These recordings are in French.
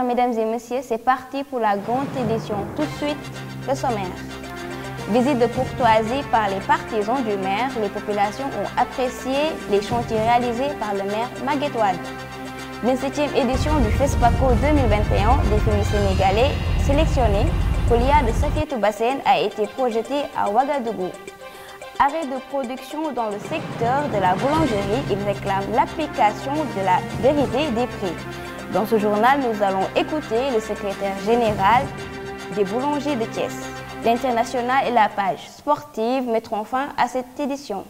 téléspectateurs, mesdames et messieurs, c'est parti pour la grande édition. Tout de suite, le sommaire. Visite de courtoisie par les partisans du maire, les populations ont apprécié les chantiers réalisés par le maire Maguette Wade. 27e édition du FESPACO 2021 des films sénégalais sélectionnés. Folia de Safiatou Bassène a été projeté à Ouagadougou. Arrêt de production dans le secteur de la boulangerie, il réclame l'application de la vérité des prix. Dans ce journal, nous allons écouter le secrétaire général des boulangers de Thiès. L'international et la page sportive mettront fin à cette édition.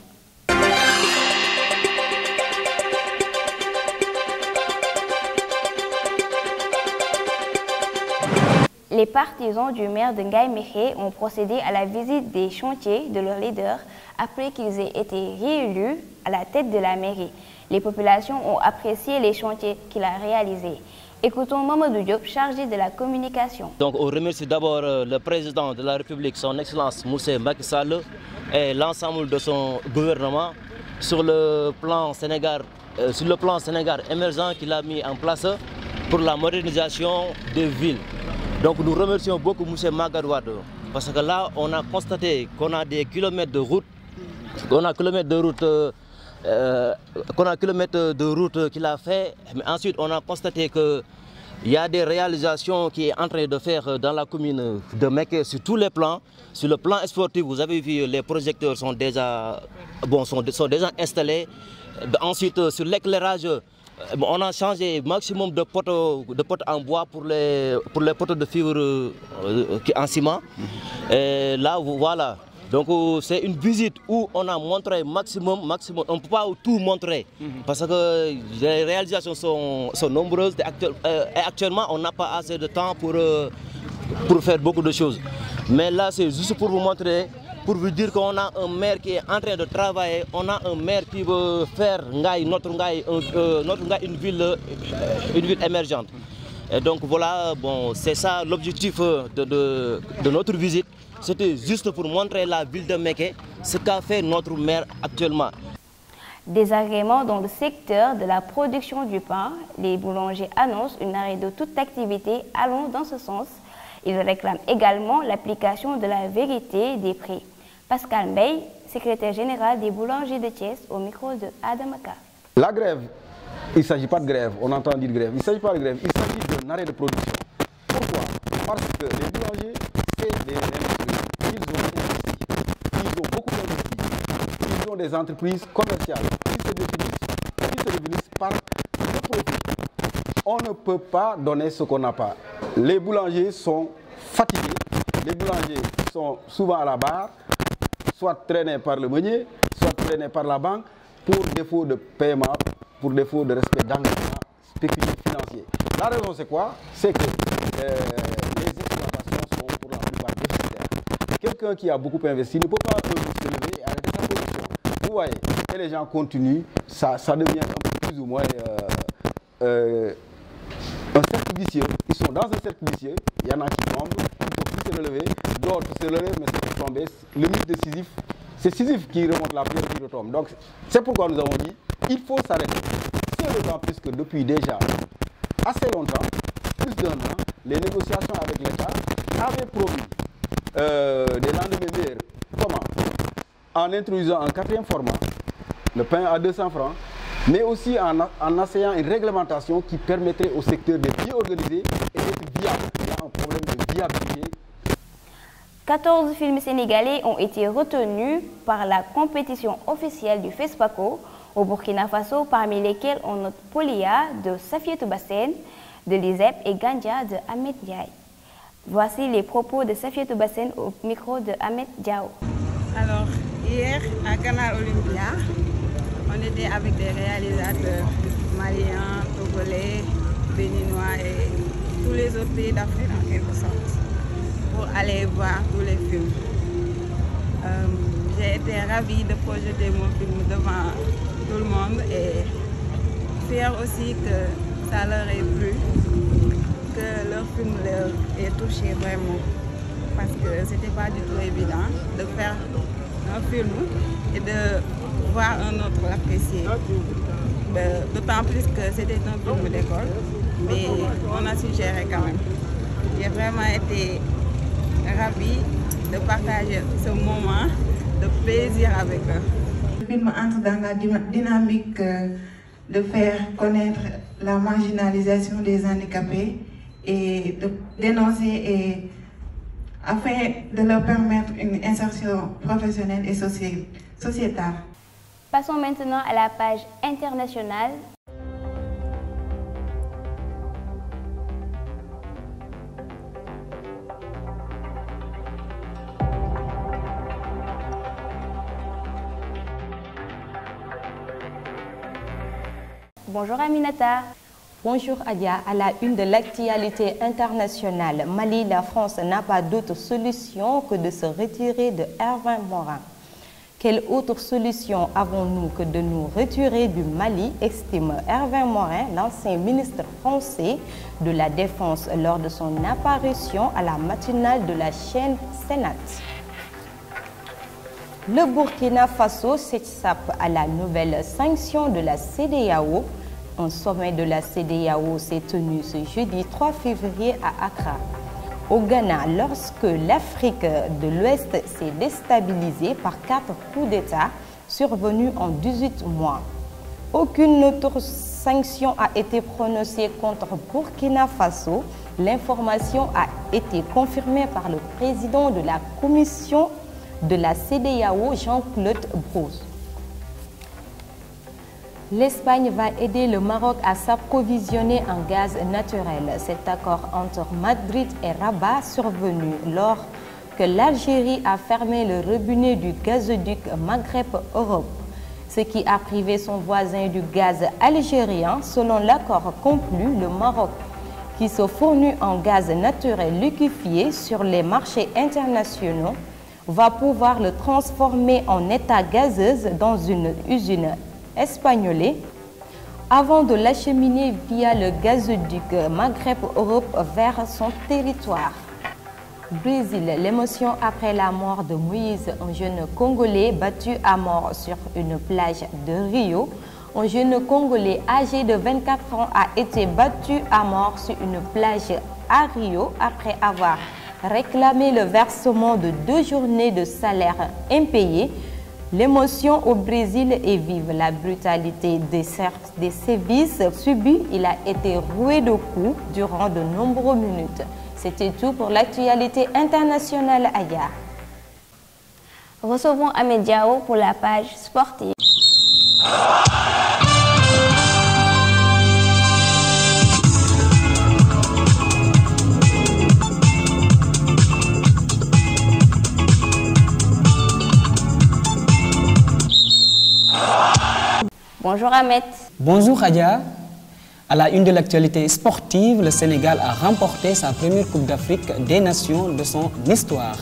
Les partisans du maire de Ngaye Mékhé ont procédé à la visite des chantiers de leur leader après qu'ils aient été réélus à la tête de la mairie. Les populations ont apprécié les chantiers qu'il a réalisés. Écoutons Mamadou Diop, chargé de la communication. Donc on remercie d'abord le président de la République, son Excellence Moussa Macky Sall et l'ensemble de son gouvernement sur le plan Sénégal émergent qu'il a mis en place pour la modernisation des villes. Donc nous remercions beaucoup M. Maguette Wade parce que là on a constaté qu'on a des kilomètres de route, qu'il a fait, mais ensuite on a constaté qu'il y a des réalisations qu'il est en train de faire dans la commune de Mékhé sur tous les plans. Sur le plan sportif, vous avez vu, les projecteurs sont déjà installés. Ensuite, sur l'éclairage, on a changé maximum de poteaux en bois pour les poteaux de fibre en ciment. Et là, voilà. Donc c'est une visite où on a montré maximum. On ne peut pas tout montrer parce que les réalisations sont nombreuses et actuellement on n'a pas assez de temps pour faire beaucoup de choses. Mais là c'est juste pour vous montrer, pour vous dire qu'on a un maire qui est en train de travailler, on a un maire qui veut faire notre Ngaye une ville émergente. Et donc voilà, bon, c'est ça l'objectif de notre visite. C'était juste pour montrer la ville de Mékhé, ce qu'a fait notre maire actuellement. Désagrément dans le secteur de la production du pain, les boulangers annoncent un arrêt de toute activité allant dans ce sens. Ils réclament également l'application de la vérité des prix. Pascal Mbaye, secrétaire général des boulangers de Thiès, au micro de Adamaka. La grève, il ne s'agit pas de grève, on entend dire grève, il ne s'agit pas de grève, il s'agit d'un arrêt de production. Pourquoi? Parce que les boulangers, c'est des industries, ils ont beaucoup investi, ils ont des entreprises commerciales qui se définissent par le profit. On ne peut pas donner ce qu'on n'a pas. Les boulangers sont fatigués, les boulangers sont souvent à la barre, soit traînés par le meunier, soit traînés par la banque, pour défaut de paiement, pour défaut de respect d'engagement spéculatif financier. La raison c'est quoi? C'est que les exploitations sont pour la plupart déficitaires. Quelqu'un qui a beaucoup investi ne peut pas un jour se lever et arrêter sa production. Vous voyez, et les gens continuent, ça devient un peu plus ou moins un cercle vicieux. Ils sont dans un cercle vicieux, il y en a qui tombent, ils ne peuvent plus se relever, d'autres se relèvent mais c'est pour tomber. Le mythe de Sisyphe, c'est Sisyphe qui remonte la pierre qui retombe. Donc c'est pourquoi nous avons dit il faut s'arrêter. C'est d'autant plus que depuis déjà assez longtemps, plus d'un an, les négociations avec l'État avaient promis des lendemains meilleurs. Comment? En introduisant un quatrième format, le pain à 200 francs, mais aussi en essayant une réglementation qui permettrait au secteur d'être bien organisé et d'être viable. Il y a un problème de viabilité. 14 films sénégalais ont été retenus par la compétition officielle du FESPACO au Burkina Faso, parmi lesquels on note Polia de Safiatou Bassène, de l'ISEP et Gandia de Ahmed Diaye. Voici les propos de Safiatou Bassène au micro de Ahmed Diao. Alors, hier à Canal Olympia, on était avec des réalisateurs maliens, togolais, béninois et tous les autres pays d'Afrique en quelque sorte, pour aller voir tous les films. J'ai été ravie de projeter mon film devant tout le monde et fière aussi que ça leur ait plu, que leur film leur ait touché vraiment, parce que c'était pas du tout évident de faire un film et de voir un autre l'apprécier. D'autant plus que c'était un film d'école mais on a su gérer quand même. J'ai vraiment été ravie de partager ce moment de plaisir avec eux. Le film entre dans la dynamique de faire connaître la marginalisation des handicapés et de dénoncer afin de leur permettre une insertion professionnelle et sociétale. Passons maintenant à la page internationale. Bonjour Aminata. Bonjour Adia. À la une de l'actualité internationale, Mali, la France n'a pas d'autre solution que de se retirer de Hervé Morin. Quelle autre solution avons-nous que de nous retirer du Mali, estime Hervé Morin, l'ancien ministre français de la Défense, lors de son apparition à la matinale de la chaîne Sénat. Le Burkina Faso s'échappe à la nouvelle sanction de la CEDEAO. Un sommet de la CEDEAO s'est tenu ce jeudi 3 février à Accra. Au Ghana, lorsque l'Afrique de l'Ouest s'est déstabilisée par 4 coups d'État survenus en 18 mois. Aucune autre sanction a été prononcée contre Burkina Faso. L'information a été confirmée par le président de la commission de la CEDEAO, Jean-Claude Brosse. L'Espagne va aider le Maroc à s'approvisionner en gaz naturel. Cet accord entre Madrid et Rabat survenu lors que l'Algérie a fermé le robinet du gazoduc Maghreb-Europe, ce qui a privé son voisin du gaz algérien. Selon l'accord conclu, le Maroc, qui se fournit en gaz naturel liquéfié sur les marchés internationaux, va pouvoir le transformer en état gazeuse dans une usine espagnolée avant de l'acheminer via le gazoduc Maghreb-Europe vers son territoire. Brésil, l'émotion après la mort de Moïse, un jeune Congolais battu à mort sur une plage de Rio. Un jeune Congolais âgé de 24 ans a été battu à mort sur une plage à Rio après avoir réclamé le versement de 2 journées de salaire impayées. L'émotion au Brésil est vive. La brutalité des sévices subis, il a été roué de coups durant de nombreuses minutes. C'était tout pour l'actualité internationale Aya. Recevons Ahmed Diao pour la page sportive. Bonjour Ahmed. Bonjour Adia. À la une de l'actualité sportive, le Sénégal a remporté sa première Coupe d'Afrique des Nations de son histoire.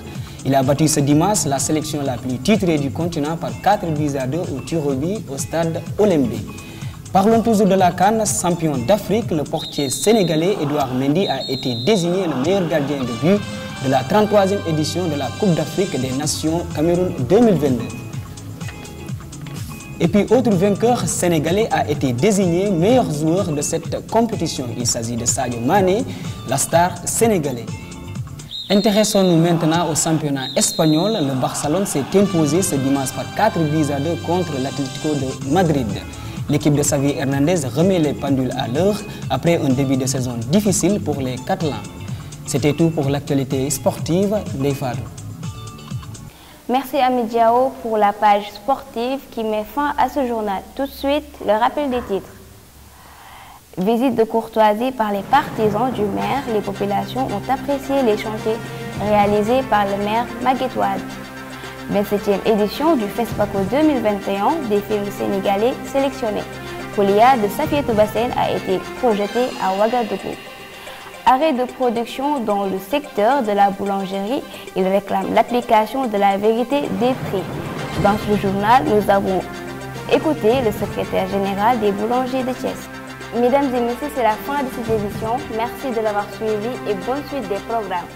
Il a battu ce dimanche la sélection la plus titrée du continent par 4-2 au tir au but au stade Olembe. Parlons toujours de la CAN, champion d'Afrique, le portier sénégalais Edouard Mendy a été désigné le meilleur gardien de but de la 33e édition de la Coupe d'Afrique des Nations Cameroun 2022. Et puis, autre vainqueur sénégalais a été désigné meilleur joueur de cette compétition. Il s'agit de Sadio Mané, la star sénégalaise. Intéressons-nous maintenant au championnat espagnol. Le Barcelone s'est imposé ce dimanche par 4-2 contre l'Atlético de Madrid. L'équipe de Xavi Hernandez remet les pendules à l'heure après un début de saison difficile pour les Catalans. C'était tout pour l'actualité sportive des Fadou. Merci Ahmed Diao pour la page sportive qui met fin à ce journal. Tout de suite, le rappel des titres. Visite de courtoisie par les partisans du maire. Les populations ont apprécié les chantiers réalisés par le maire Maguette Wade. 27e édition du FESPACO 2021 des films sénégalais sélectionnés. Koulia de Safiatou Bassène a été projeté à Ouagadougou. Arrêt de production dans le secteur de la boulangerie, il réclame l'application de la vérité des prix. Dans ce journal, nous avons écouté le secrétaire général des boulangers de Thiès. Mesdames et messieurs, c'est la fin de cette édition. Merci de l'avoir suivi et bonne suite des programmes.